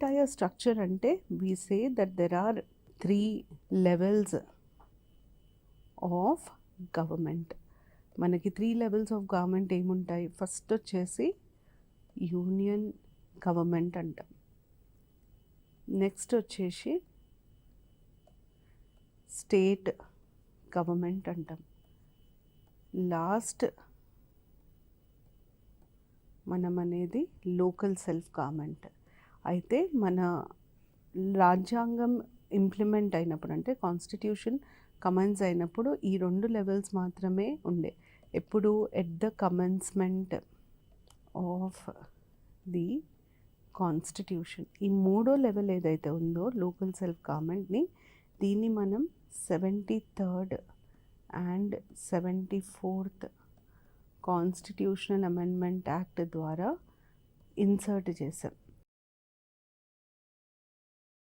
Entire structure ante we say that there are 3 levels of government. మనకి 3 levels of government ఏముంటాయి? First వచ్చేసి union government అంటాం. Next వచ్చేసి state government అంటాం. Last మనం అనేది లోకల్ సెల్ఫ్ గవర్నమెంట్. అయితే మన రాజ్యాంగం ఇంప్లిమెంట్ అయినప్పుడు అంటే కాన్స్టిట్యూషన్ కమెన్స్ అయినప్పుడు ఈ 2 లెవెల్స్ మాత్రమే ఉండే. ఎప్పుడు at the commencement of the constitution. ఈ 3వ లెవెల్ ఏదైతే ఉందో లోకల్ సెల్ఫ్ గవర్నమెంట్ని, దీన్ని మనం 73rd and 74th constitutional amendment act ద్వారా ఇన్సర్ట్ చేసాం.